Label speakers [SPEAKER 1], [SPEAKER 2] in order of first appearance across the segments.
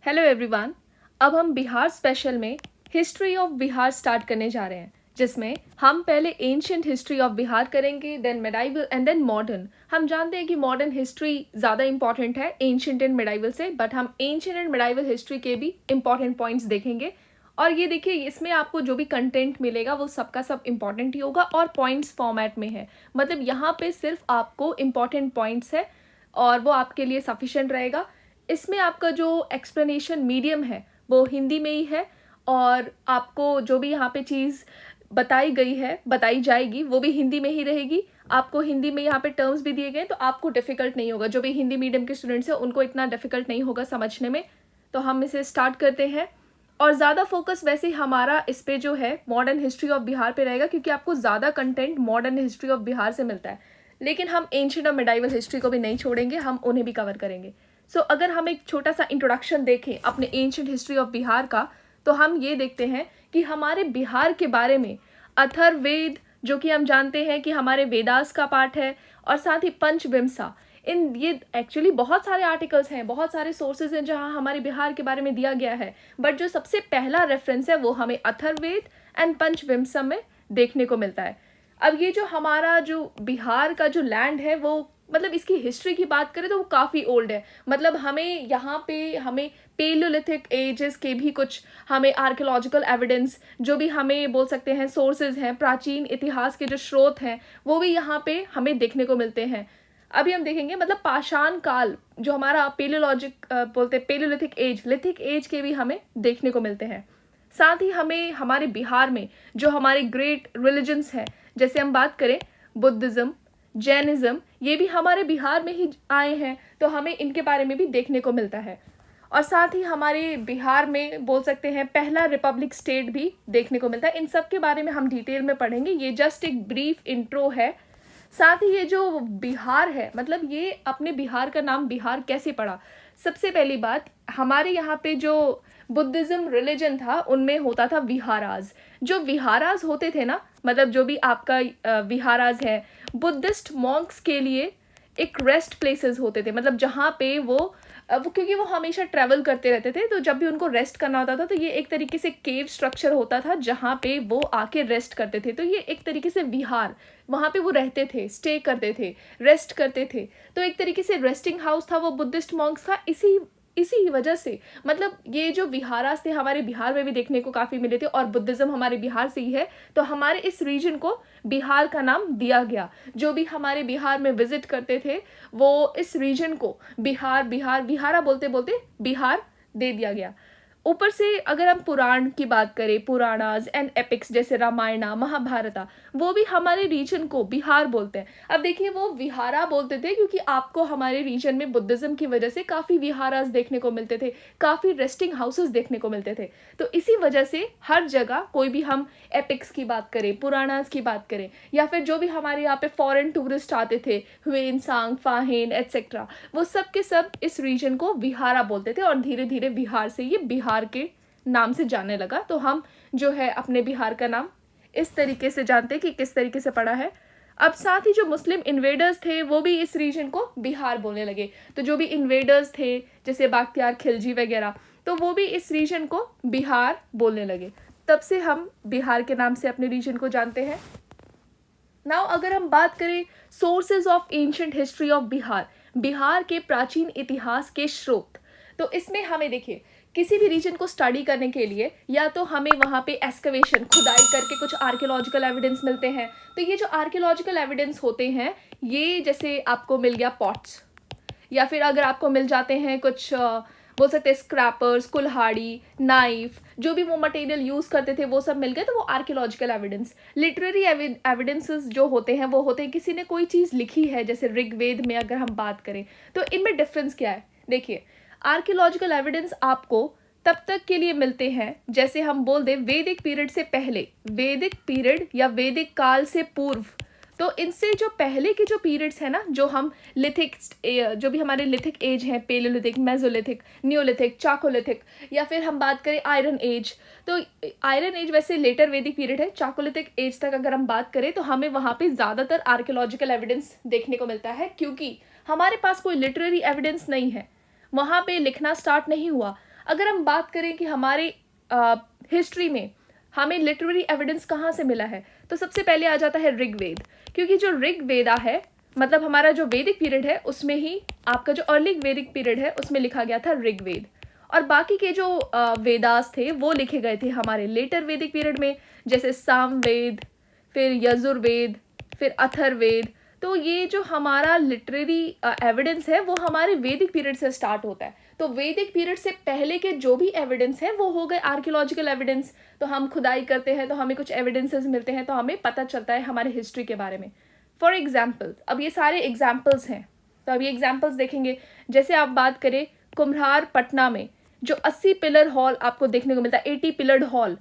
[SPEAKER 1] Hello everyone. अब हम Bihar special में हिस्ट्री ऑफ बिहार स्टार्ट करने जा रहे हैं, जिसमें हम पहले एंशियंट हिस्ट्री ऑफ बिहार करेंगे, then medieval and then modern. हम जानते हैं कि मॉडर्न हिस्ट्री ज़्यादा इंपॉर्टेंट है एंशियंट एंड मेडाइवल से, बट हम एंशियंट एंड मेडाइवल हिस्ट्री के भी इंपॉर्टेंट पॉइंट्स देखेंगे। और ये देखिए, इसमें आपको जो भी कंटेंट मिलेगा वो सबका सब इम्पॉर्टेंट ही होगा और पॉइंट्स फॉर्मेट में है। मतलब यहाँ पे सिर्फ आपको इम्पॉर्टेंट पॉइंट्स है और वो आपके लिए सफिशेंट रहेगा। इसमें आपका जो एक्सप्लेनेशन मीडियम है वो हिंदी में ही है, और आपको जो भी यहाँ पे चीज़ बताई गई है, बताई जाएगी, वो भी हिंदी में ही रहेगी। आपको हिंदी में यहाँ पे टर्म्स भी दिए गए हैं, तो आपको डिफ़िकल्ट नहीं होगा। जो भी हिंदी मीडियम के स्टूडेंट्स हैं उनको इतना डिफ़िकल्ट नहीं होगा समझने में। तो हम इसे स्टार्ट करते हैं। और ज़्यादा फोकस वैसे हमारा इस पे जो है मॉडर्न हिस्ट्री ऑफ बिहार पे रहेगा, क्योंकि आपको ज़्यादा content modern history of Bihar से मिलता है। लेकिन हम एंशिएंट और मिडाइवल हिस्ट्री को भी नहीं छोड़ेंगे, हम उन्हें भी कवर करेंगे। अगर हम एक छोटा सा इंट्रोडक्शन देखें अपने एंशिएंट हिस्ट्री ऑफ बिहार का, तो हम ये देखते हैं कि हमारे बिहार के बारे में अथर्ववेद, जो कि हम जानते हैं कि हमारे वेदास का पार्ट है, और साथ ही पंचविंसा, इन ये एक्चुअली बहुत सारे आर्टिकल्स हैं, बहुत सारे सोर्सेज हैं जहां हमारे बिहार के बारे में दिया गया है, बट जो सबसे पहला रेफरेंस है वो हमें अथर्ववेद एंड पंचविंसा में देखने को मिलता है। अब ये जो हमारा जो बिहार का जो लैंड है, वो मतलब इसकी हिस्ट्री की बात करें तो वो काफ़ी ओल्ड है। मतलब हमें यहाँ पे हमें पेलियोलिथिक एजेस के भी कुछ हमें आर्कियोलॉजिकल एविडेंस, जो भी हमें बोल सकते हैं सोर्सेज हैं, प्राचीन इतिहास के जो स्रोत हैं, वो भी यहाँ पे हमें देखने को मिलते हैं। अभी हम देखेंगे मतलब पाषाण काल, जो हमारा पेलियोलॉजिक बोलते हैं, पेलियोलिथिक एज, लिथिक एज के भी हमें देखने को मिलते हैं। साथ ही हमें हमारे बिहार में जो हमारे ग्रेट रिलीजन्स हैं, जैसे हम बात करें बुद्धिज़्म, जैनिज़्म, ये भी हमारे बिहार में ही आए हैं, तो हमें इनके बारे में भी देखने को मिलता है। और साथ ही हमारे बिहार में बोल सकते हैं पहला रिपब्लिक स्टेट भी देखने को मिलता है। इन सब के बारे में हम डिटेल में पढ़ेंगे, ये जस्ट एक ब्रीफ इंट्रो है। साथ ही ये जो बिहार है, मतलब ये अपने बिहार का नाम बिहार कैसे पड़ा? सबसे पहली बात, हमारे यहाँ पे जो बुद्धिज़्म रिलीजन था उनमें होता था विहाराज। जो विहाराज होते थे ना, मतलब जो भी आपका विहाराज है, बुद्धिस्ट मॉन्क्स के लिए एक रेस्ट प्लेसेस होते थे। मतलब जहाँ पे वो क्योंकि वो हमेशा ट्रैवल करते रहते थे, तो जब भी उनको रेस्ट करना होता था तो ये एक तरीके से केव स्ट्रक्चर होता था जहाँ पे वो आके रेस्ट करते थे। तो ये एक तरीके से विहार, वहाँ पे वो रहते थे, स्टे करते थे, रेस्ट करते थे। तो एक तरीके से रेस्टिंग हाउस था वो बुद्धिस्ट मॉन्क्स का। इसी वजह से मतलब ये जो विहारास थे हमारे बिहार में भी देखने को काफ़ी मिले थे, और बुद्धिज़्म हमारे बिहार से ही है, तो हमारे इस रीजन को बिहार का नाम दिया गया। जो भी हमारे बिहार में विजिट करते थे वो इस रीजन को बिहारा बोलते बोलते बिहार दे दिया गया। ऊपर से अगर हम पुराण की बात करें, पुराणाज एंड एपिक्स जैसे रामायणा, महाभारता, वो भी हमारे रीजन को बिहार बोलते हैं। अब देखिए, वो विहारा बोलते थे क्योंकि आपको हमारे रीजन में बुद्धिज़्म की वजह से काफ़ी विहारास देखने को मिलते थे, काफ़ी रेस्टिंग हाउसेस देखने को मिलते थे। तो इसी वजह से हर जगह कोई भी हम एपिक्स की बात करें, पुराणाज की बात करें, या फिर जो भी हमारे यहाँ पे फॉरेन टूरिस्ट आते थे, ह्वेनसांग, फाहेन एट्सेट्रा, वो सब के सब इस रीजन को विहारा बोलते थे, और धीरे धीरे बिहार से ये बिहार के नाम से जानने लगा। तो हम जो है अपने बिहार का नाम इस तरीके से जानते हैं कि किस तरीके से पड़ा है। अब साथ ही जो मुस्लिम इन्वेडर्स थे वो भी इस रीजन को बिहार बोलने लगे। तो जो भी इन्वेडर्स थे जैसे बाख्तियार खिलजी वगैरह, तो वो भी इस रीजन को बिहार बोलने लगे। तब से हम बिहार के नाम से अपने रीजन को जानते हैं। नाउ अगर हम बात करें sources of ancient history of Bihar, Bihar के प्राचीन इतिहास के स्रोत, तो इसमें हमें देखिए, किसी भी रीजन को स्टडी करने के लिए या तो हमें वहाँ पे एक्सकवेशन, खुदाई करके कुछ आर्कियोलॉजिकल एविडेंस मिलते हैं। तो ये जो आर्कियोलॉजिकल एविडेंस होते हैं, ये जैसे आपको मिल गया पॉट्स, या फिर अगर आपको मिल जाते हैं कुछ बोल सकते हैं स्क्रैपर्स, कुल्हाड़ी, नाइफ, जो भी वो मटेरियल यूज़ करते थे वो सब मिल गए, तो वो आर्कियोलॉजिकल एविडेंस। लिटरेरी एविडेंसेस जो होते हैं वो होते हैं किसी ने कोई चीज़ लिखी है, जैसे ऋग्वेद में अगर हम बात करें, तो इनमें डिफरेंस क्या है? देखिए, आर्कियोलॉजिकल एविडेंस आपको तब तक के लिए मिलते हैं जैसे हम बोल दें वैदिक पीरियड से पहले, वैदिक पीरियड या वैदिक काल से पूर्व। तो इनसे जो पहले के जो पीरियड्स हैं ना, जो हम लिथिक, जो भी हमारे लिथिक एज हैं, पेलियोलिथिक, मेसोलिथिक, नियोलिथिक, चाकोलिथिक, या फिर हम बात करें आयरन एज, तो आयरन एज वैसे लेटर वैदिक पीरियड है। चाकोलिथिक एज तक अगर हम बात करें तो हमें वहाँ पे ज़्यादातर आर्कियोलॉजिकल एविडेंस देखने को मिलता है, क्योंकि हमारे पास कोई लिटरेरी एविडेंस नहीं है, वहाँ पे लिखना स्टार्ट नहीं हुआ। अगर हम बात करें कि हमारे हिस्ट्री में हमें लिटरेरी एविडेंस कहाँ से मिला है, तो सबसे पहले आ जाता है ऋग्वेद, क्योंकि जो ऋग्वेदा है मतलब हमारा जो वैदिक पीरियड है उसमें ही आपका जो अर्ली वैदिक पीरियड है उसमें लिखा गया था ऋग्वेद, और बाकी के जो वेदास थे वो लिखे गए थे हमारे लेटर वैदिक पीरियड में, जैसे सामवेद, फिर यजुर्वेद, फिर अथर्ववेद। तो ये जो हमारा लिटरेरी एविडेंस है वो हमारे वैदिक पीरियड से स्टार्ट होता है। तो वैदिक पीरियड से पहले के जो भी एविडेंस है वो हो गए आर्कियोलॉजिकल एविडेंस। तो हम खुदाई करते हैं तो हमें कुछ एविडेंसेस मिलते हैं, तो हमें पता चलता है हमारे हिस्ट्री के बारे में। फॉर एग्जाम्पल, अब ये सारे एग्जाम्पल्स हैं, तो अब ये एग्जाम्पल्स देखेंगे। जैसे आप बात करें कुम्हार पटना में जो 80 पिलर हॉल आपको देखने को मिलता है, 80 पिलर्ड हॉल,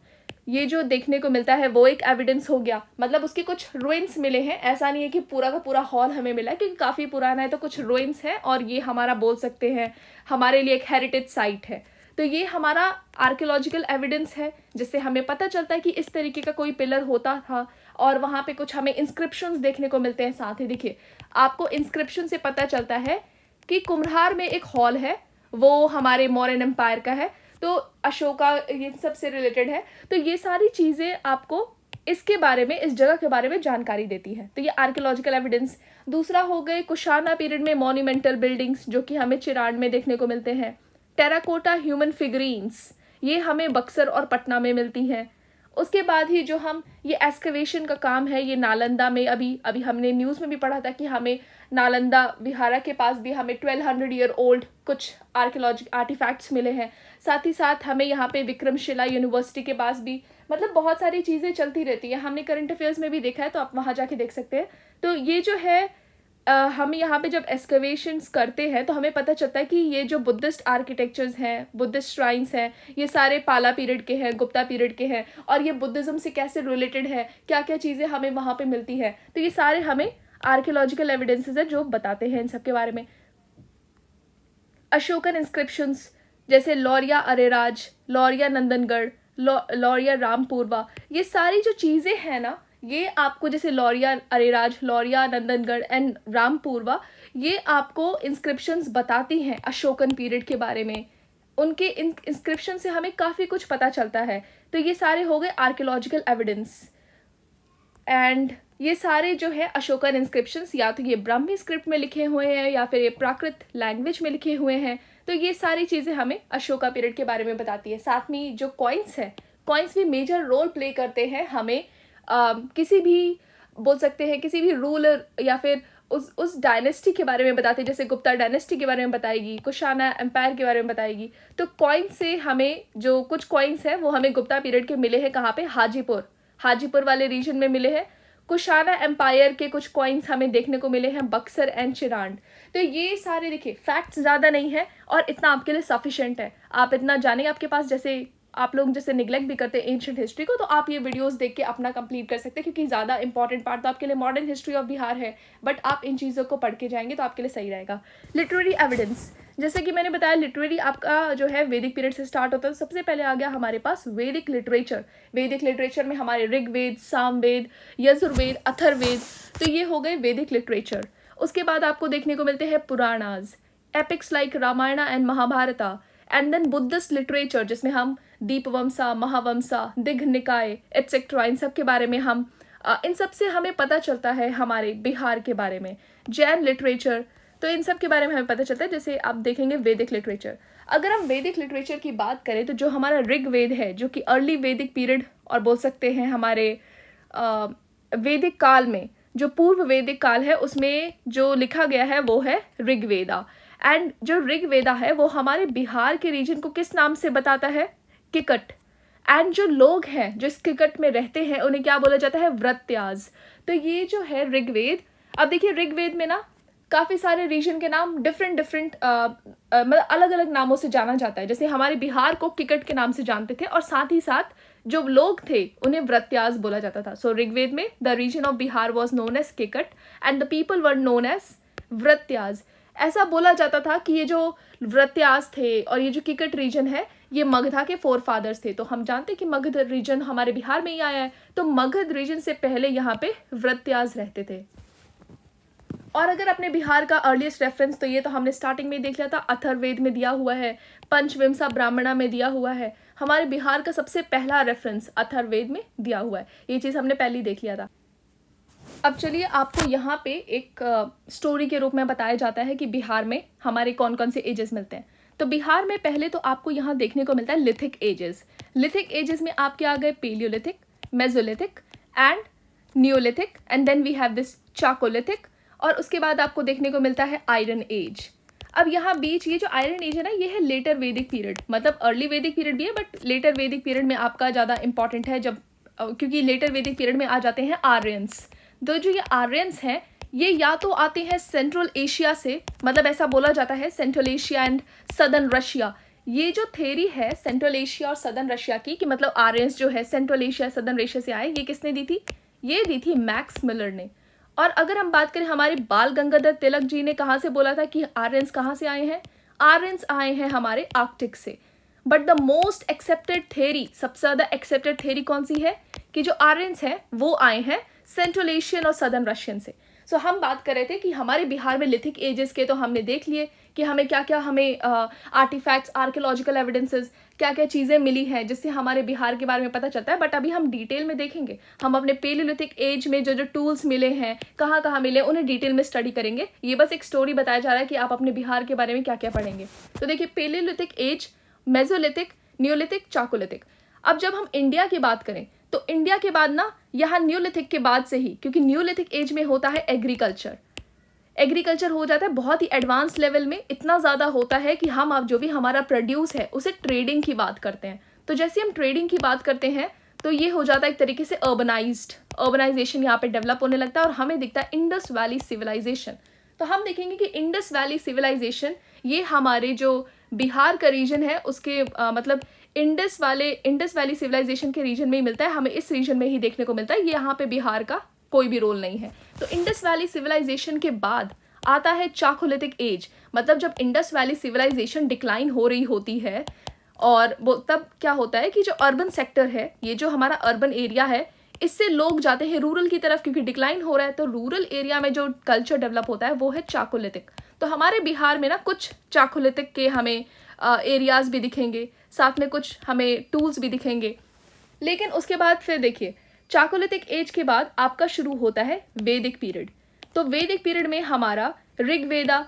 [SPEAKER 1] ये जो देखने को मिलता है वो एक एविडेंस हो गया। मतलब उसके कुछ रुइंस मिले हैं, ऐसा नहीं है कि पूरा का पूरा हॉल हमें मिला है, क्योंकि काफ़ी पुराना है, तो कुछ रुइंस हैं और ये हमारा बोल सकते हैं हमारे लिए एक हेरिटेज साइट है। तो ये हमारा आर्कियोलॉजिकल एविडेंस है जिससे हमें पता चलता है कि इस तरीके का कोई पिलर होता था, और वहाँ पे कुछ हमें इंस्क्रिप्शंस देखने को मिलते हैं। साथ ही देखिए आपको इंस्क्रिप्शन से पता चलता है कि कुम्हार में एक हॉल है, वो हमारे मौर्यन एम्पायर का है, तो अशोका ये सब से रिलेटेड है। तो ये सारी चीज़ें आपको इसके बारे में, इस जगह के बारे में जानकारी देती है। तो ये आर्कियोलॉजिकल एविडेंस। दूसरा हो गए कुशाना पीरियड में मॉन्यूमेंटल बिल्डिंग्स, जो कि हमें चिराड़ में देखने को मिलते हैं। टेराकोटा ह्यूमन फिगरीन्स, ये हमें बक्सर और पटना में मिलती हैं। उसके बाद ही जो हम ये एक्सकवेशन का काम है, ये नालंदा में, अभी हमने न्यूज़ में भी पढ़ा था कि हमें नालंदा विहारा के पास भी हमें 1200 ईयर ओल्ड कुछ आर्कियोलॉजिकल आर्टिफैक्ट्स मिले हैं। साथ ही साथ हमें यहाँ पे विक्रमशिला यूनिवर्सिटी के पास भी, मतलब बहुत सारी चीज़ें चलती रहती हैं। हमने करंट अफेयर्स में भी देखा है, तो आप वहाँ जाके देख सकते हैं। तो ये जो है हम यहाँ पे जब एक्सकवेशंस करते हैं तो हमें पता चलता है कि ये जो बुद्धिस्ट आर्किटेक्चर्स हैं, बुद्धिस्ट श्राइन्स हैं, ये सारे पाला पीरियड के हैं, गुप्ता पीरियड के हैं, और ये बुद्धिज़्म से कैसे रिलेटेड है, क्या क्या चीज़ें हमें वहाँ पे मिलती है। तो ये सारे हमें आर्कियोलॉजिकल एविडेंसेस है जो बताते हैं इन सब के बारे में। अशोकन इंस्क्रिप्शंस, जैसे लौरिया अरेराज, लौरिया नंदनगढ़, लौरिया रामपूर्वा, ये सारी जो चीज़ें हैं ना, ये आपको, जैसे लौरिया अरेराज, लौरिया नंदनगढ़ एंड रामपूर्वा, ये आपको इंस्क्रिप्शंस बताती हैं अशोकन पीरियड के बारे में। उनके इंस्क्रिप्शन से हमें काफ़ी कुछ पता चलता है। तो ये सारे हो गए आर्कियोलॉजिकल एविडेंस। एंड ये सारे जो है अशोकन इंस्क्रिप्शंस या तो ये ब्राह्मी स्क्रिप्ट में लिखे हुए हैं या फिर ये प्राकृत लैंग्वेज में लिखे हुए हैं। तो ये सारी चीज़ें हमें अशोका पीरियड के बारे में बताती है। साथ में जो कॉइन्स है, कॉइन्स भी मेजर रोल प्ले करते हैं हमें किसी भी, बोल सकते हैं किसी भी रूलर या फिर उस डायनेस्टी के बारे में बताते हैं। जैसे गुप्ता डायनेस्टी के बारे में बताएगी, कुशाना एम्पायर के बारे में बताएगी। तो कॉइन से हमें जो कुछ कॉइन्स हैं वो हमें गुप्ता पीरियड के मिले हैं, कहाँ पे, हाजीपुर वाले रीजन में मिले हैं। कुशाना एम्पायर के कुछ कॉइन्स हमें देखने को मिले हैं बक्सर एंड चिरांड। तो ये सारे देखिए फैक्ट्स ज़्यादा नहीं है और इतना आपके लिए सफिशिएंट है। आप इतना जाने आपके पास, जैसे आप लोग जैसे निगलेक्ट भी करते हैं एंशिएंट हिस्ट्री को, तो आप ये वीडियोस देख के अपना कंप्लीट कर सकते हैं, क्योंकि ज़्यादा इंपॉर्टेंट पार्ट तो आपके लिए मॉडर्न हिस्ट्री ऑफ बिहार है, बट आप इन चीज़ों को पढ़ के जाएंगे तो आपके लिए सही रहेगा। लिटरेरी एविडेंस, जैसे कि मैंने बताया लिटरेरी आपका जो है वैदिक पीरियड से स्टार्ट होता है। तो सबसे पहले आ गया हमारे पास वैदिक लिटरेचर। वैदिक लिटरेचर में हमारे ऋग्वेद, सामवेद, यजुर्वेद, अथर्ववेद, तो ये हो गए वैदिक लिटरेचर। उसके बाद आपको देखने को मिलते हैं Puranas, epics like Ramayan and Mahabharata, and then Buddhist literature जिसमें हम दीपवंसा, महावंसा, दिघ निकाय एटसेट्रा, इन सब के बारे में हम इन सब से हमें पता चलता है हमारे बिहार के बारे में। जैन लिटरेचर, तो इन सब के बारे में हमें पता चलता है। जैसे आप देखेंगे वैदिक लिटरेचर। अगर हम वैदिक लिटरेचर की बात करें तो जो हमारा ऋग्वेद है, जो कि अर्ली वैदिक पीरियड और बोल सकते हैं हमारे वैदिक काल में, जो पूर्व वैदिक काल है, उसमें जो लिखा गया है वो है ऋग्वेदा। एंड जो ऋग्वेदा है वो हमारे बिहार के रीजन को किस नाम से बताता है, किकट। एंड जो लोग हैं जो इस किकट में रहते हैं उन्हें क्या बोला जाता है, व्रत्याज। तो ये जो है ऋग्वेद, अब देखिए ऋग्वेद में ना काफ़ी सारे रीजन के नाम डिफरेंट मतलब अलग अलग नामों से जाना जाता है। जैसे हमारे बिहार को किकट के नाम से जानते थे, और साथ ही साथ जो लोग थे उन्हें व्रत्याज बोला जाता था। सो ऋग्वेद में the region of Bihar was known as Kikata and the people were known as Vratyas. ऐसा बोला जाता था कि ये जो व्रत्यास थे और ये जो किकट रीजन है ये मगधा के फोर फादर्स थे। तो हम जानते हैं कि मगध रीजन हमारे बिहार में ही आया है, तो मगध रीजन से पहले यहाँ पे व्रत्यास रहते थे। और अगर अपने बिहार का अर्लीस्ट रेफरेंस, तो ये तो हमने स्टार्टिंग में ही देख लिया था, अथर्ववेद में दिया हुआ है, पंचविंसा ब्राह्मणा में दिया हुआ है। हमारे बिहार का सबसे पहला रेफरेंस अथर्ववेद में दिया हुआ है, ये चीज़ हमने पहले ही देख लिया था। अब चलिए आपको यहाँ पे एक स्टोरी के रूप में बताया जाता है कि बिहार में हमारे कौन कौन से एजेस मिलते हैं। तो बिहार में पहले तो आपको यहाँ देखने को मिलता है लिथिक एजेस। लिथिक एजेस में आपके आ गए paleolithic, mesolithic and neolithic, and then we have this chalcolithic, और उसके बाद आपको देखने को मिलता है आयरन एज। अब यहाँ बीच ये जो आयरन एज है ना, ये है लेटर वैदिक पीरियड, मतलब अर्ली वैदिक पीरियड भी है बट लेटर वैदिक पीरियड में आपका ज़्यादा इंपॉर्टेंट है, जब क्योंकि लेटर वैदिक पीरियड में आ जाते हैं आर्यंस। तो जो ये आर्यंस हैं ये या तो आते हैं सेंट्रल एशिया से, मतलब ऐसा बोला जाता है central Asia and southern Russia. ये जो थेरी है सेंट्रल एशिया और सदर्न रशिया की, कि मतलब आर्यंस जो है सेंट्रल एशिया सदर्न रशिया से आए, ये किसने दी थी? ये दी थी मैक्स मिलर ने। और अगर हम बात करें हमारे बाल गंगाधर तिलक जी ने कहाँ से बोला था कि आर्यंस कहाँ से आए हैं? आर्यंस आए हैं हमारे आर्कटिक से। But the most accepted theory, सबसे ज़्यादा एक्सेप्टेड थेरी कौन सी है? कि जो आर्यंस हैं वो आए हैं सेंट्रल एशियन और सदर्न रशियन से। सो हम बात कर रहे थे कि हमारे बिहार में लिथिक एजेस के तो हमने देख लिए कि हमें क्या क्या, हमें आर्टिफैक्ट्स, आर्कियोलॉजिकल एविडेंसेस, क्या क्या चीज़ें मिली हैं जिससे हमारे बिहार के बारे में पता चलता है। बट अभी हम डिटेल में देखेंगे, हम अपने पेलियोलिथिक एज में जो जो टूल्स मिले हैं, कहाँ कहाँ मिले, उन्हें डिटेल में स्टडी करेंगे। ये बस एक स्टोरी बताया जा रहा है कि आप अपने बिहार के बारे में क्या क्या पढ़ेंगे। तो देखिए, पेलियोलिथिक एज, मेसोलिथिक, नियोलिथिक, चाकोलिथिक। अब जब हम इंडिया की बात करें तो इंडिया के बाद ना यहाँ न्यूलिथिक के बाद से ही, क्योंकि न्यूलिथिक एज में होता है एग्रीकल्चर, एग्रीकल्चर हो जाता है बहुत ही एडवांस लेवल में, इतना ज़्यादा होता है कि हम अब जो भी हमारा प्रोड्यूस है उसे ट्रेडिंग की बात करते हैं। तो जैसे हम ट्रेडिंग की बात करते हैं तो ये हो जाता है एक तरीके से अर्बनाइजेशन यहाँ पे डेवलप होने लगता है, और हमें दिखता है इंडस वैली सिविलाइजेशन। तो हम देखेंगे कि इंडस वैली सिविलाइजेशन ये हमारे जो बिहार का रीजन है उसके मतलब इंडस वैली सिविलाइजेशन के रीजन में ही मिलता है, हमें इस रीजन में ही देखने को मिलता है। ये यहाँ पे बिहार का कोई भी रोल नहीं है। तो इंडस वैली सिविलाइजेशन के बाद आता है चाकोलिथिक एज, मतलब जब इंडस वैली सिविलाइजेशन डिक्लाइन हो रही होती है, और वो तब क्या होता है कि जो अर्बन सेक्टर है, ये जो हमारा अर्बन एरिया है, इससे लोग जाते हैं रूरल की तरफ, क्योंकि डिक्लाइन हो रहा है। तो रूरल एरिया में जो कल्चर डेवलप होता है वो है चाकोलिथिक। तो हमारे बिहार में ना कुछ चाकोलिथिक के हमें एरियाज भी दिखेंगे, साथ में कुछ हमें टूल्स भी दिखेंगे। लेकिन उसके बाद फिर देखिए, चाकोलिथिक एज के बाद आपका शुरू होता है वैदिक पीरियड। तो वैदिक पीरियड में हमारा ऋग्वेदा।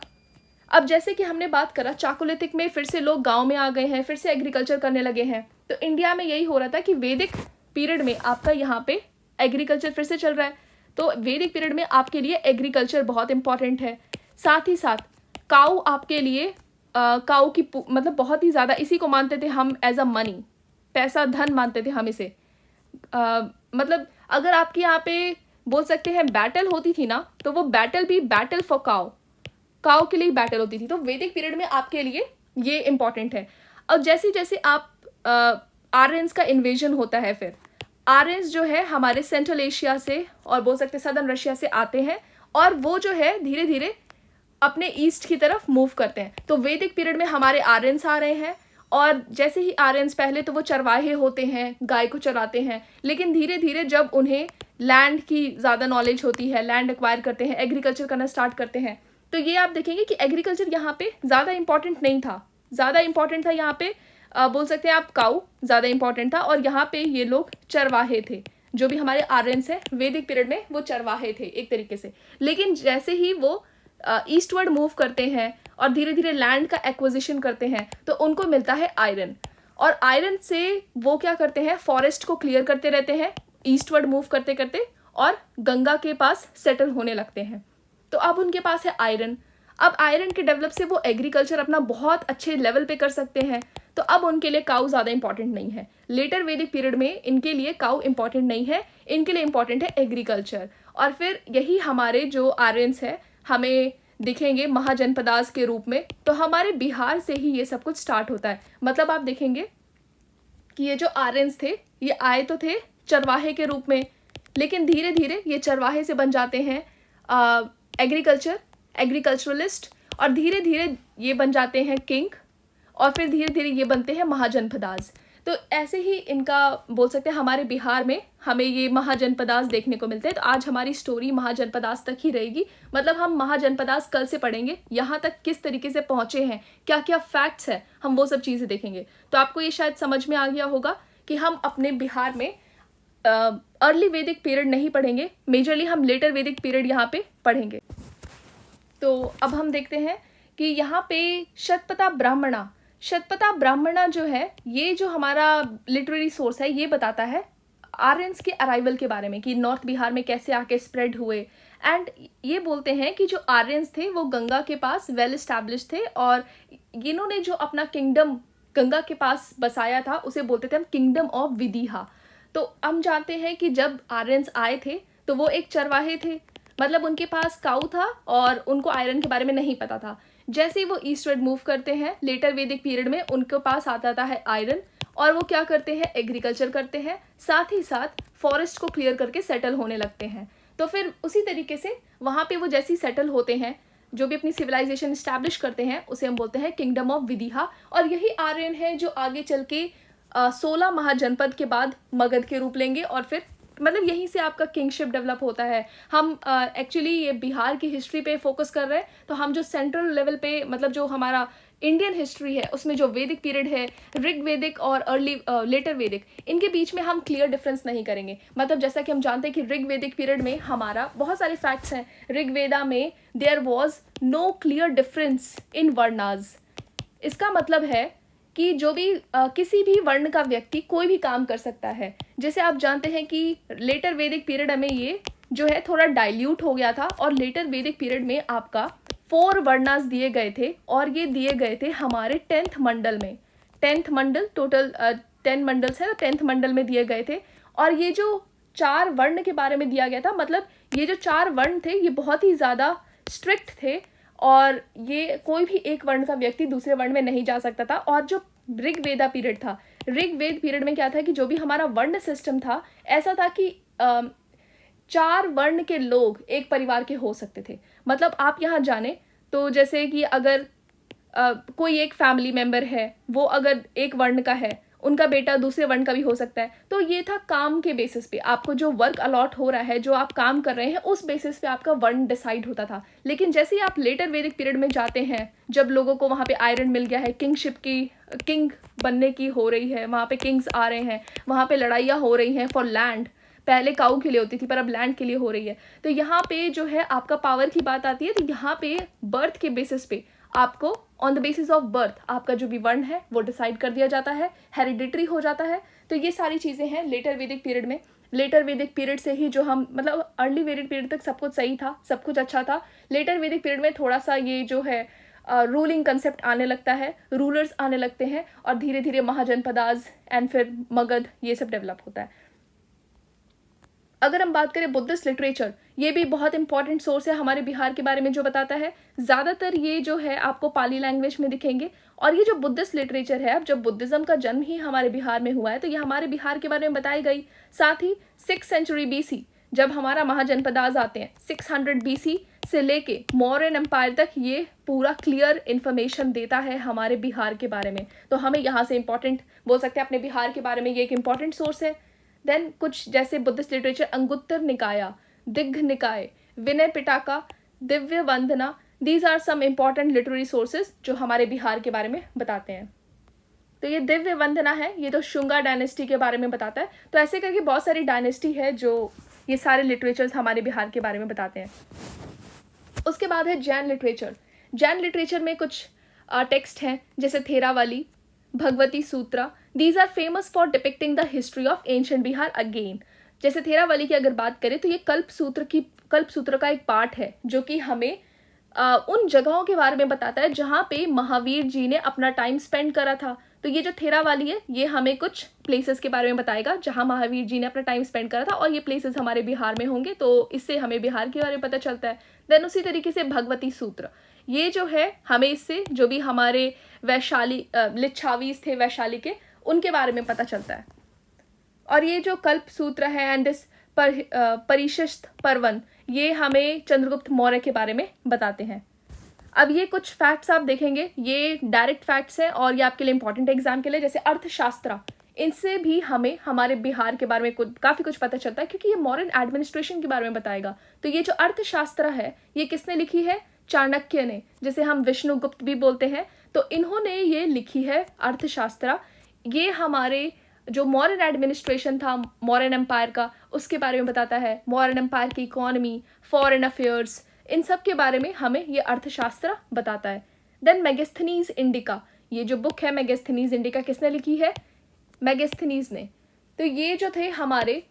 [SPEAKER 1] अब जैसे कि हमने बात करा, चाकोलिथिक में फिर से लोग गांव में आ गए हैं, फिर से एग्रीकल्चर करने लगे हैं। तो इंडिया में यही हो रहा था कि वैदिक पीरियड में आपका यहाँ पे एग्रीकल्चर फिर से चल रहा है। तो वैदिक पीरियड में आपके लिए एग्रीकल्चर बहुत इंपॉर्टेंट है। साथ ही साथ काऊ आपके लिए काऊ की मतलब बहुत ही ज़्यादा, इसी को मानते थे हम एज अ मनी, पैसा धन मानते थे हम इसे। मतलब अगर आपके यहाँ पे बोल सकते हैं बैटल होती थी ना, तो वो बैटल भी बैटल फॉर काऊ के लिए बैटल होती थी। तो वैदिक पीरियड में आपके लिए ये इंपॉर्टेंट है। अब जैसे जैसे आप आर्यंस का इन्वेजन होता है, फिर आर्यंस जो है हमारे सेंट्रल एशिया से और बोल सकते सदर्न रशिया से आते हैं, और वो जो है धीरे धीरे अपने ईस्ट की तरफ मूव करते हैं। तो वैदिक पीरियड में हमारे आर्यंस आ रहे हैं, और जैसे ही आर्यंस, पहले तो वो चरवाहे होते हैं, गाय को चराते हैं, लेकिन धीरे धीरे जब उन्हें लैंड की ज़्यादा नॉलेज होती है, लैंड एक्वायर करते हैं, एग्रीकल्चर करना स्टार्ट करते हैं, तो ये आप देखेंगे कि एग्रीकल्चर यहाँ पे ज़्यादा इंपॉर्टेंट नहीं था। ज़्यादा इंपॉर्टेंट था यहाँ पे बोल सकते हैं आप काऊ ज़्यादा इंपॉर्टेंट था, और यहाँ पे ये लोग चरवाहे थे। जो भी हमारे आर्यंस हैं वैदिक पीरियड में वो चरवाहे थे एक तरीके से। लेकिन जैसे ही वो ईस्टवर्ड मूव करते हैं और धीरे धीरे लैंड का एक्विजिशन करते हैं, तो उनको मिलता है आयरन, और आयरन से वो क्या करते हैं, फॉरेस्ट को क्लियर करते रहते हैं ईस्टवर्ड मूव करते करते, और गंगा के पास सेटल होने लगते हैं। तो अब उनके पास है आयरन। अब आयरन के डेवलप से वो एग्रीकल्चर अपना बहुत अच्छे लेवल पे कर सकते हैं। तो अब उनके लिए काऊ ज़्यादा इंपॉर्टेंट नहीं है। लेटर वैदिक पीरियड में इनके लिए काऊ इंपॉर्टेंट नहीं है, इनके लिए इंपॉर्टेंट है एग्रीकल्चर। और फिर यही हमारे जो आर्यंस है हमें दिखेंगे महाजनपदास के रूप में। तो हमारे बिहार से ही ये सब कुछ स्टार्ट होता है। मतलब आप देखेंगे कि ये जो आर्यंस थे ये आए तो थे चरवाहे के रूप में, लेकिन धीरे धीरे ये चरवाहे से बन जाते हैं एग्रीकल्चरलिस्ट, और धीरे धीरे ये बन जाते हैं किंग, और फिर धीरे धीरे ये बनते हैं महाजनपदास। तो ऐसे ही इनका बोल सकते हैं हमारे बिहार में हमें ये महाजनपदास देखने को मिलते हैं। तो आज हमारी स्टोरी महाजनपदास तक ही रहेगी, मतलब हम महाजनपदास कल से पढ़ेंगे, यहाँ तक किस तरीके से पहुँचे हैं, क्या क्या फैक्ट्स हैं, हम वो सब चीज़ें देखेंगे। तो आपको ये शायद समझ में आ गया होगा कि हम अपने बिहार में अर्ली वैदिक पीरियड नहीं पढ़ेंगे, मेजरली हम लेटर वैदिक पीरियड यहाँ पे पढ़ेंगे। तो अब हम देखते हैं कि यहाँ पे शतपथा ब्राह्मणा जो है, ये जो हमारा लिटरेरी सोर्स है, ये बताता है आर्यंस के अराइवल के बारे में कि नॉर्थ बिहार में कैसे आके स्प्रेड हुए। एंड ये बोलते हैं कि जो आर्यंस थे वो गंगा के पास वेल एस्टैब्लिश थे, और इन्होंने जो अपना किंगडम गंगा के पास बसाया था उसे बोलते थे हम किंगडम ऑफ विदिहा। तो हम जानते हैं कि जब आर्यंस आए थे तो वो एक चरवाहे थे, मतलब उनके पास काऊ था और उनको आयरन के बारे में नहीं पता था। जैसे ही वो ईस्टवर्ड मूव करते हैं लेटर वैदिक पीरियड में, उनके पास आता है आयरन, और वो क्या करते हैं, एग्रीकल्चर करते हैं, साथ ही साथ फॉरेस्ट को क्लियर करके सेटल होने लगते हैं। तो फिर उसी तरीके से वहाँ पे वो जैसे ही सेटल होते हैं, जो भी अपनी सिविलाइजेशन इस्टेब्लिश करते हैं, उसे हम बोलते हैं किंगडम ऑफ विदिहा। और यही आर्यन है जो आगे चल के 16 महाजनपद के बाद मगध के रूप लेंगे, और फिर मतलब यहीं से आपका किंगशिप डेवलप होता है। हम एक्चुअली ये बिहार की हिस्ट्री पे फोकस कर रहे हैं, तो हम जो सेंट्रल लेवल पे मतलब जो हमारा इंडियन हिस्ट्री है उसमें जो वैदिक पीरियड है, ऋग वैदिक और अर्ली लेटर वैदिक, इनके बीच में हम क्लियर डिफरेंस नहीं करेंगे। मतलब जैसा कि हम जानते हैं कि ऋग वैदिक पीरियड में हमारा बहुत सारे फैक्ट्स हैं। ऋग वेदा में there was no clear difference in varnas. इसका मतलब है कि जो भी किसी भी वर्ण का व्यक्ति कोई भी काम कर सकता है। जैसे आप जानते हैं कि लेटर वैदिक पीरियड में ये जो है थोड़ा डाइल्यूट हो गया था, और लेटर वैदिक पीरियड में आपका 4 वर्णास दिए गए थे, और ये दिए गए थे हमारे 10th मंडल में। 10th मंडल, टोटल 10 मंडल्स है, 10th मंडल में दिए गए थे। और ये जो 4 वर्ण के बारे में दिया गया था, मतलब ये जो 4 वर्ण थे ये बहुत ही ज़्यादा स्ट्रिक्ट थे, और ये कोई भी एक वर्ण का व्यक्ति दूसरे वर्ण में नहीं जा सकता था। और जो ऋग्वेदा पीरियड था, ऋग्वेद पीरियड में क्या था कि जो भी हमारा वर्ण सिस्टम था, ऐसा था कि 4 वर्ण के लोग एक परिवार के हो सकते थे। मतलब आप यहाँ जाने तो जैसे कि अगर कोई एक फैमिली मेंबर है, वो अगर एक वर्ण का है, उनका बेटा दूसरे वर्ण का भी हो सकता है। तो ये था काम के बेसिस पे, आपको जो वर्क अलॉट हो रहा है, जो आप काम कर रहे हैं, उस बेसिस पे आपका वर्ण डिसाइड होता था। लेकिन जैसे ही आप लेटर वैदिक पीरियड में जाते हैं, जब लोगों को वहाँ पे आयरन मिल गया है, किंगशिप की, किंग बनने की हो रही है, वहाँ पे किंग्स आ रहे हैं, वहाँ पे लड़ाइयाँ हो रही हैं फॉर लैंड। पहले काऊ के लिए होती थी पर अब लैंड के लिए हो रही है। तो यहाँ पे जो है आपका पावर की बात आती है। तो यहाँ पे बर्थ के बेसिस पे आपको on the basis of birth आपका जो भी वर्ण है वो डिसाइड कर दिया जाता है, हेरिडिटरी हो जाता है। तो ये सारी चीज़ें हैं लेटर वैदिक पीरियड में। लेटर वैदिक पीरियड से ही जो हम मतलब अर्ली वैदिक पीरियड तक सब कुछ सही था, सब कुछ अच्छा था। लेटर वैदिक पीरियड में थोड़ा सा ये जो है रूलिंग कंसेप्ट आने लगता है, रूलर्स आने लगते हैं, और धीरे धीरे महाजनपदास एंड फिर मगध ये सब डेवलप होता है। अगर हम बात करें बुद्धिस्ट लिटरेचर, ये भी बहुत इंपॉर्टेंट सोर्स है हमारे बिहार के बारे में जो बताता है। ज़्यादातर ये जो है आपको पाली लैंग्वेज में दिखेंगे। और ये जो बुद्धिस्ट लिटरेचर है, अब जब बुद्धिज़्म का जन्म ही हमारे बिहार में हुआ है, तो ये हमारे बिहार के बारे में बताई गई। साथ ही 6th सेंचुरी BC जब हमारा महाजनपदास आते हैं, 600 BC से लेके मौर्यन एम्पायर तक, ये पूरा क्लियर इन्फॉर्मेशन देता है हमारे बिहार के बारे में। तो हमें यहाँ से इंपॉर्टेंट बोल सकते हैं अपने बिहार के बारे में, ये एक इंपॉर्टेंट सोर्स है। देन कुछ जैसे बुद्धिस्ट लिटरेचर अंगुत्तर निकाया, दिग्घ निकाय, Vinaya Pitaka, Divyavadana, these are some important literary sources जो हमारे बिहार के बारे में बताते हैं। तो ये दिव्य वंदना है, ये तो शुंगा डायनेस्टी के बारे में बताता है। तो ऐसे करके बहुत सारी डायनेस्टी है जो ये सारे लिटरेचर्स हमारे बिहार के बारे में बताते हैं। उसके बाद है जैन लिटरेचर। जैन लिटरेचर में कुछ टेक्स्ट हैं जैसे Theravali, Bhagavati Sutra. These are famous for depicting the history of ancient Bihar again. जैसे थेरावाली की अगर बात करें तो ये कल्प सूत्र का एक पार्ट है जो कि हमें उन जगहों के बारे में बताता है जहाँ पे महावीर जी ने अपना टाइम स्पेंड करा था। तो ये जो थेरावाली है ये हमें कुछ प्लेसेस के बारे में बताएगा जहाँ महावीर जी ने अपना टाइम स्पेंड करा था, और ये प्लेसेस हमारे बिहार में होंगे, तो इससे हमें बिहार के बारे में पता चलता है। देन उसी तरीके से भगवती सूत्र, ये जो है हमें इससे जो भी हमारे वैशाली लिच्छावीस थे वैशाली के, उनके बारे में पता चलता है। और ये जो कल्प सूत्र है एंड दिस परिशिष्ट पर्वन, ये हमें चंद्रगुप्त मौर्य के बारे में बताते हैं। अब ये कुछ फैक्ट्स आप देखेंगे, ये डायरेक्ट फैक्ट्स हैं और ये आपके लिए इंपॉर्टेंट एग्जाम के लिए। जैसे अर्थशास्त्र, इनसे भी हमें हमारे बिहार के बारे में काफ़ी कुछ पता चलता है, क्योंकि ये मॉडर्न एडमिनिस्ट्रेशन के बारे में बताएगा। तो ये जो अर्थशास्त्र है ये किसने लिखी है? चाणक्य ने, जिसे हम विष्णुगुप्त भी बोलते हैं। तो इन्होंने ये लिखी है अर्थशास्त्र। ये हमारे जो मॉडर्न एडमिनिस्ट्रेशन था मॉडर्न एम्पायर का, उसके बारे में बताता है। मॉडर्न एम्पायर की इकोनॉमी, फॉरेन अफेयर्स, इन सब के बारे में हमें ये अर्थशास्त्र बताता है। देन मेगास्थनीज इंडिका, ये जो बुक है मेगास्थनीज इंडिका किसने लिखी है? मेगास्थनीज ने। तो ये जो थे हमारे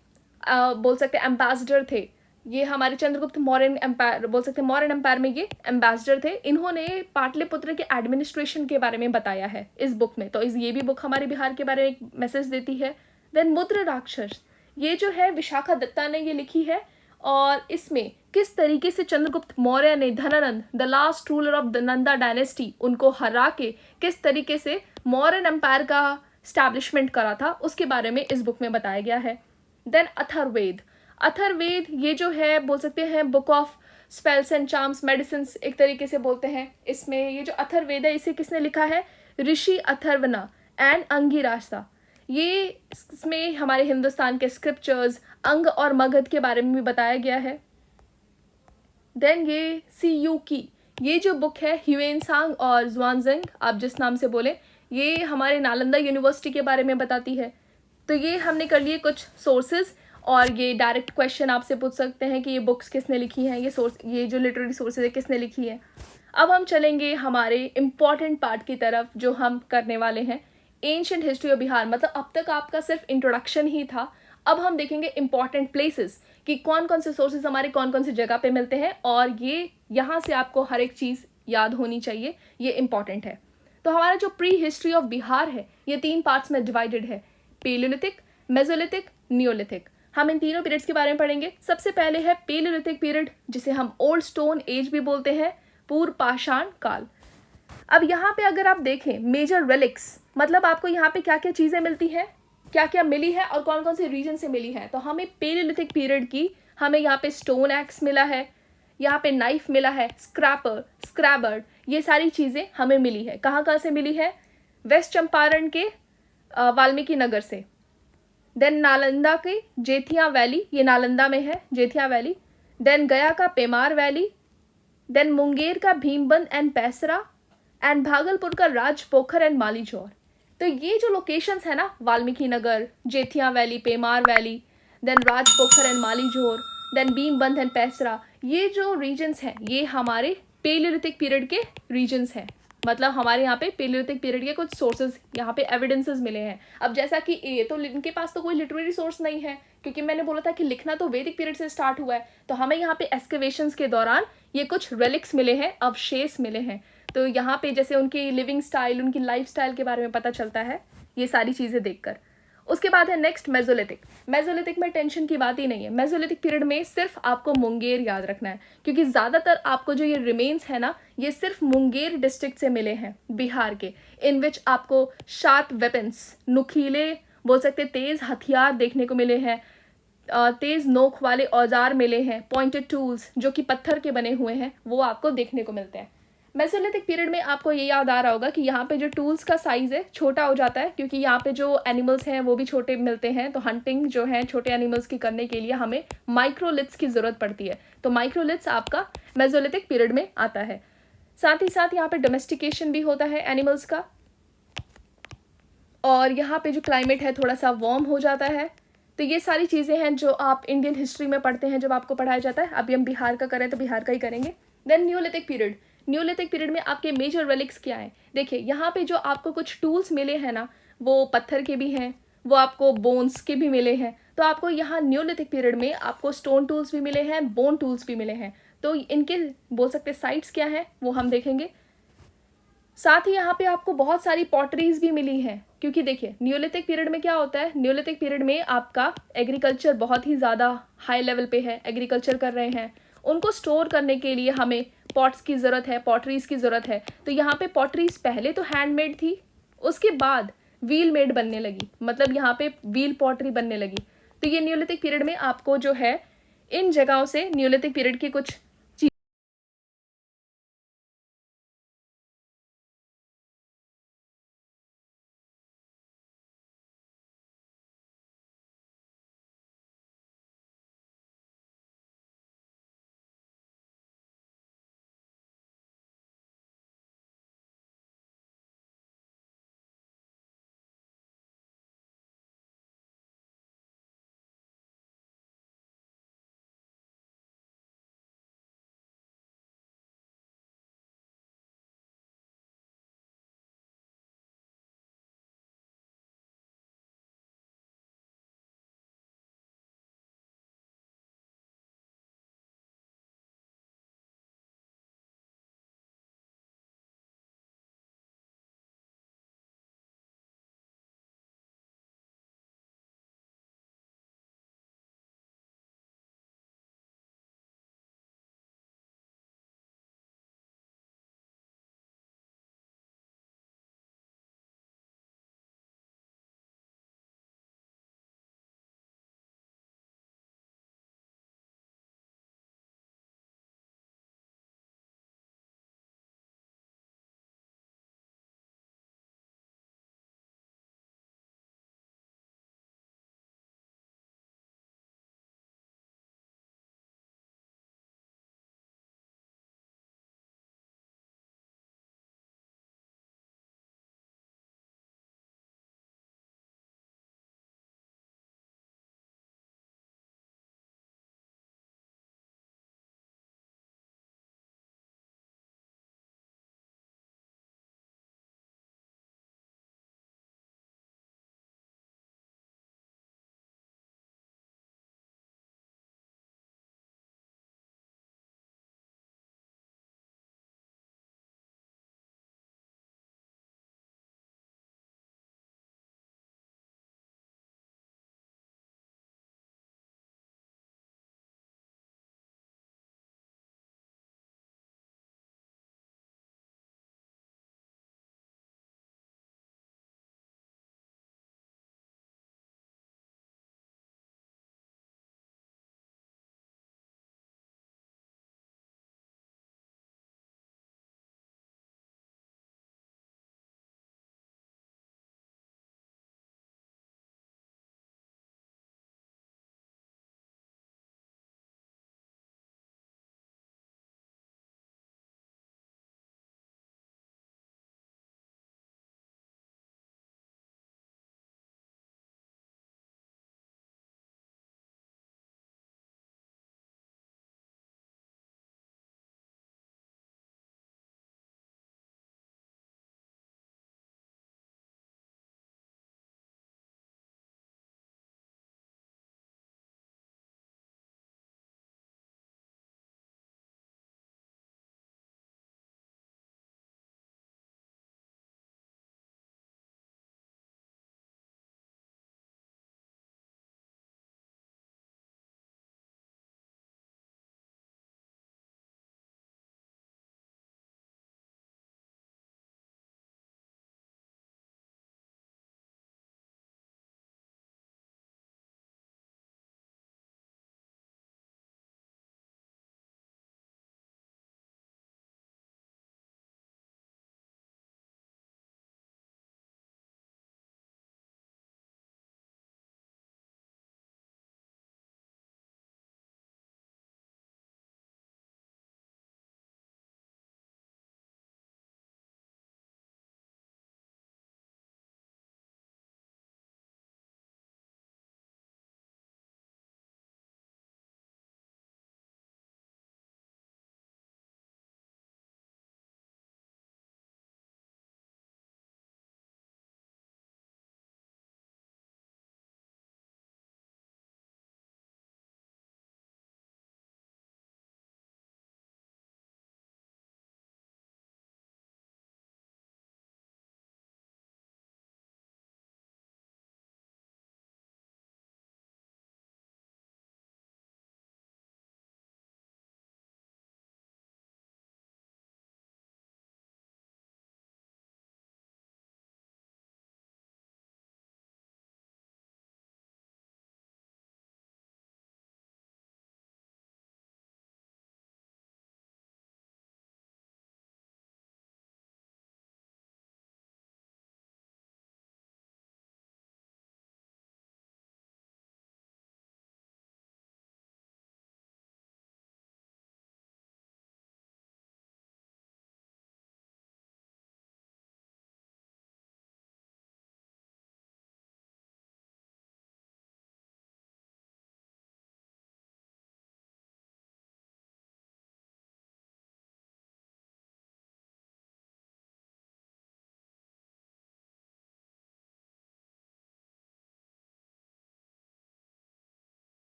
[SPEAKER 1] बोल सकते हैं एम्बेसडर थे, ये हमारे चंद्रगुप्त मौर्य एम्पायर, बोल सकते हैं मौर्यन एम्पायर में ये एम्बेसडर थे। इन्होंने पाटलिपुत्र के एडमिनिस्ट्रेशन के बारे में बताया है इस बुक में। तो ये भी बुक हमारे बिहार के बारे में एक मैसेज देती है। देन मुद्र राक्षस, ये जो है विशाखादत्ता ने ये लिखी है, और इसमें किस तरीके से चंद्रगुप्त मौर्य ने Dhanananda, the last ruler of the Nanda dynasty, उनको हरा के किस तरीके से मौर्यन एम्पायर का स्टैब्लिशमेंट करा था, उसके बारे में इस बुक में बताया गया है। देन अथर्ववेद, अथर्ववेद ये जो है बोल सकते हैं book of spells and charms, medicine एक तरीके से बोलते हैं। इसमें ये जो अथर्ववेद है इसे किसने लिखा है? ऋषि अथर्वना एंड अंगिरासा। ये इसमें हमारे हिंदुस्तान के स्क्रिप्चर्स, अंग और मगध के बारे में भी बताया गया है। देन ये सीयू की ये जो बुक है ह्यूएनसांग और ज़ुआनज़ंग, आप जिस नाम से बोले, ये हमारे नालंदा यूनिवर्सिटी के बारे में बताती है। तो ये हमने कर लिए कुछ सोर्सेज, और ये डायरेक्ट क्वेश्चन आपसे पूछ सकते हैं कि ये बुक्स किसने लिखी हैं, ये जो लिटरेरी सोर्सेज है किसने लिखी है। अब हम चलेंगे हमारे इम्पॉर्टेंट पार्ट की तरफ जो हम करने वाले हैं, एंशिएंट हिस्ट्री ऑफ बिहार। मतलब अब तक आपका सिर्फ इंट्रोडक्शन ही था, अब हम देखेंगे इंपॉर्टेंट प्लेसेस कि कौन कौन से सोर्सेज हमारे कौन कौन सी जगह पे मिलते हैं, और ये यहाँ से आपको हर एक चीज़ याद होनी चाहिए, ये इंपॉर्टेंट है। तो हमारा जो प्री हिस्ट्री ऑफ बिहार है ये 3 पार्ट्स में डिवाइडेड है, पेलियोलिथिक, मेसोलिथिक, नियोलिथिक। हम इन तीनों पीरियड्स के बारे में पढ़ेंगे। सबसे पहले है पेलियोलिथिक पीरियड, जिसे हम ओल्ड स्टोन एज भी बोलते हैं, पूर्व पाषाण काल। अब यहाँ पे अगर आप देखें मेजर रेलिक्स, मतलब आपको यहाँ पे क्या क्या चीज़ें मिलती हैं, क्या क्या मिली है और कौन कौन से रीजन से मिली है। तो हमें पेलियोलिथिक पीरियड की हमें यहाँ पे स्टोन एक्स मिला है, यहाँ पे नाइफ मिला है, स्क्रैपर, स्क्रैबर्ड, ये सारी चीज़ें हमें मिली है। कहाँ कहाँ से मिली है? वेस्ट चंपारण के वाल्मीकि नगर से। देन नालंदा के जेथिया वैली, ये नालंदा में है जेथिया वैली। देन गया का पेमार वैली। देन मुंगेर का भीमबंद एंड पैसरा, एंड भागलपुर का राजपोखर एंड मालीजौर। तो ये जो लोकेशंस है ना, Valmiki Nagar, Jethia valley, Pemar valley, then Rajpokhar and Malijaur, then Bhimband and Paisra, ये जो रीजन्स हैं ये हमारे पेलियोलिथिक पीरियड के रीजन्स हैं। मतलब हमारे यहाँ पे पेलियोलिथिक पीरियड के कुछ सोर्सेज, यहाँ पे एविडेंसेस मिले हैं। अब जैसा कि ये तो इनके पास तो कोई लिटरेरी सोर्स नहीं है, क्योंकि मैंने बोला था कि लिखना तो वैदिक पीरियड से स्टार्ट हुआ है। तो हमें यहाँ पे एक्सकवेशंस के दौरान ये कुछ रेलिक्स मिले हैं, अवशेष मिले हैं। तो यहाँ पे जैसे उनकी लिविंग स्टाइल, उनकी लाइफ स्टाइल के बारे में पता चलता है ये सारी चीज़ें देखकर। उसके बाद है नेक्स्ट मेसोलिथिक। मेसोलिथिक में टेंशन की बात ही नहीं है। मेसोलिथिक पीरियड में सिर्फ आपको मुंगेर याद रखना है, क्योंकि ज़्यादातर आपको जो ये रिमेन्स है ना, ये सिर्फ मुंगेर डिस्ट्रिक्ट से मिले हैं बिहार के, इन विच आपको शार्प वेपन्स, नुकीले बोल सकते तेज़ हथियार देखने को मिले हैं, तेज़ नोक वाले औजार मिले हैं, पॉइंटेड टूल्स जो कि पत्थर के बने हुए हैं, वो आपको देखने को मिलते हैं। मेसोलिथिक पीरियड में आपको ये याद आ रहा होगा कि यहाँ पे जो टूल्स का साइज़ है छोटा हो जाता है, क्योंकि यहाँ पे जो एनिमल्स हैं वो भी छोटे मिलते हैं। तो हंटिंग जो है छोटे एनिमल्स की करने के लिए हमें माइक्रोलिथ्स की ज़रूरत पड़ती है। तो माइक्रोलिथ्स आपका मेसोलिथिक पीरियड में आता है। साथ ही साथ यहाँ पे डोमेस्टिकेशन भी होता है एनिमल्स का, और यहाँ पे जो क्लाइमेट है थोड़ा सा वार्म हो जाता है। तो ये सारी चीज़ें हैं जो आप इंडियन हिस्ट्री में पढ़ते हैं, जब आपको पढ़ाया जाता है। अभी हम बिहार का करें तो बिहार का ही करेंगे। Then neolithic period. Neolithic period में आपके मेजर रेलिक्स क्या है? देखिए यहाँ पे जो आपको कुछ टूल्स मिले हैं ना, वो पत्थर के भी हैं, वो आपको बोन्स के भी मिले हैं। तो आपको यहाँ न्यूलिथिक पीरियड में आपको स्टोन टूल्स भी मिले हैं, बोन टूल्स भी मिले हैं। तो इनके बोल सकते साइट्स क्या हैं वो हम देखेंगे। साथ ही यहाँ पे आपको बहुत सारी पॉटरीज भी मिली हैं, क्योंकि देखिए न्यूलिथिक पीरियड में क्या होता है, न्यूलिथिक पीरियड में आपका एग्रीकल्चर बहुत ही ज़्यादा हाई लेवल पे है, एग्रीकल्चर कर रहे हैं। उनको स्टोर करने के लिए हमें पॉट्स की ज़रूरत है, पॉटरीज़ की ज़रूरत है। तो यहाँ पे पॉटरीज़ पहले तो हैंडमेड थी, उसके बाद व्हील मेड बनने लगी, मतलब यहाँ पे व्हील पॉटरी बनने लगी। तो ये न्यूलिथिक पीरियड में आपको जो है इन जगहों से न्यूलिथिक पीरियड की कुछ